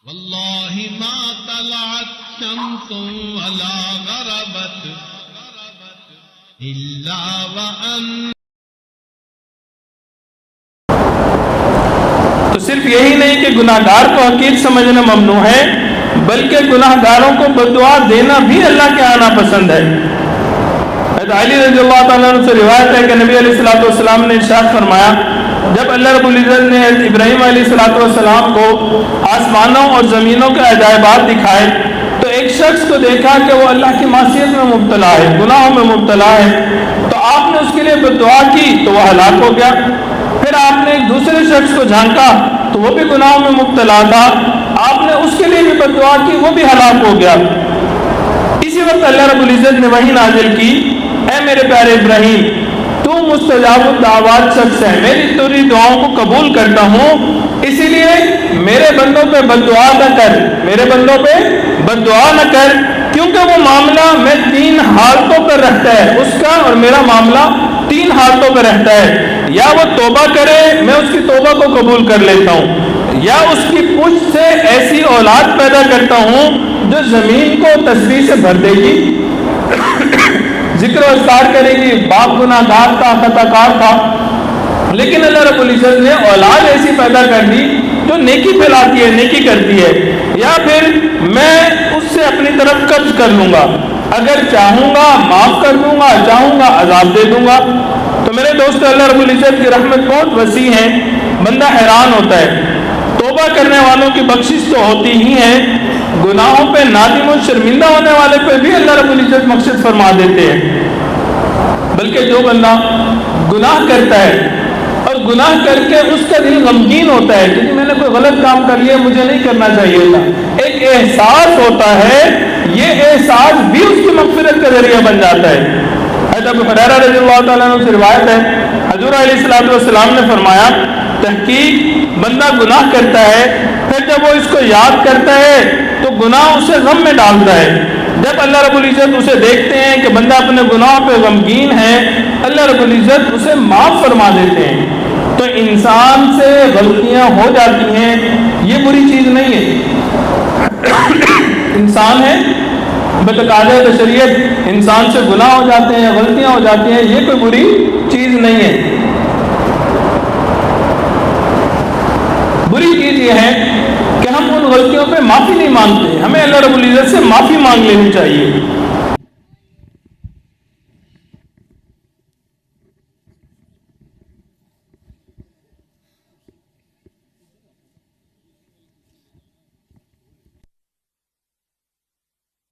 واللہ ما طلعت شمس ولا غربت الا وان. تو صرف یہی نہیں کہ گناہ گار کو حقیر سمجھنا ممنوع ہے، بلکہ گناہ گاروں کو بددعا دینا بھی اللہ کے آنا پسند ہے. حضرت علی رضی اللہ تعالیٰ عنہ سے روایت ہے کہ نبی علیہ الصلوۃ والسلام نے ارشاد فرمایا، جب اللہ رب العزت نے ابراہیم علیہ الصلوۃ والسلام کو آسمانوں اور زمینوں کے عجائبات دکھائے تو ایک شخص کو دیکھا کہ وہ اللہ کی معصیت میں مبتلا ہے، گناہوں میں مبتلا ہے، تو آپ نے اس کے لیے بددعا کی تو وہ ہلاک ہو گیا. پھر آپ نے ایک دوسرے شخص کو جھانکا تو وہ بھی گناہوں میں مبتلا تھا، آپ نے اس کے لیے بھی بددعا کی، وہ بھی ہلاک ہو گیا. اسی وقت اللہ رب العزت نے وحی نازل کی، اے میرے پیارے ابراہیم، تو مستجاب الدعوات شخص ہے، میری تیری دعاؤں کو قبول کرتا ہوں، اسی لیے میرے بندوں پہ بددعا نہ کر، میرے بندوں پہ بددعا نہ کر، کیونکہ وہ معاملہ میں 3 حالتوں پر رہتا ہے، اس کا اور میرا معاملہ 3 حالتوں پر رہتا ہے. یا وہ توبہ کرے، میں اس کی توبہ کو قبول کر لیتا ہوں، یا اس کی پشت سے ایسی اولاد پیدا کرتا ہوں جو زمین کو تسبیح سے بھر دے گی، ذکر و اذکار کرے گی. باپ گناہ گار تھا، خطا کار تھا، لیکن اللہ رب العزت نے اولاد ایسی پیدا کر دی جو نیکی پھیلاتی ہے، نیکی کرتی ہے. یا پھر میں اس سے اپنی طرف قبض کر لوں گا، اگر چاہوں گا معاف کر دوں گا، چاہوں گا عذاب دے دوں گا. تو میرے دوست، اللہ رب العزت کی رحمت بہت وسیع ہے، بندہ حیران ہوتا ہے. توبہ کرنے والوں کی بخشش تو ہوتی ہی ہے، گناہوں پہ نادم و شرمندہ ہونے والے پہ بھی اللہ رب العزت بخشش فرما دیتے ہیں. بلکہ جو بندہ گناہ کرتا ہے اور گناہ کر کے اس کا دل غمگین ہوتا ہے کہ میں نے کوئی غلط کام کر لیا، مجھے نہیں کرنا چاہیے تھا، ایک احساس ہوتا ہے، یہ احساس بھی اس کی مغفرت کا ذریعہ بن جاتا ہے. حضرت ابو ہریرہ رضی اللہ تعالیٰ عنہ سے روایت ہے، حضور علیہ الصلوۃ والسلام نے فرمایا، تحقیق بندہ گناہ کرتا ہے، پھر جب وہ اس کو یاد کرتا ہے تو گناہ اسے غم میں ڈالتا ہے. جب اللہ رب العزت اسے دیکھتے ہیں کہ بندہ اپنے گناہوں پہ غمگین ہے، اللہ رب العزت اسے معاف فرما دیتے ہیں. تو انسان سے غلطیاں ہو جاتی ہیں، یہ بری چیز نہیں ہے. انسان ہے، بتقاضۂ بشریت انسان سے گناہ ہو جاتے ہیں، غلطیاں ہو جاتی ہیں، یہ کوئی بری چیز نہیں ہے. بری چیز یہ ہے کہ ہم ان غلطیوں پہ معافی نہیں مانگتے. ہمیں اللہ رب العزت سے معافی مانگ لینی چاہیے.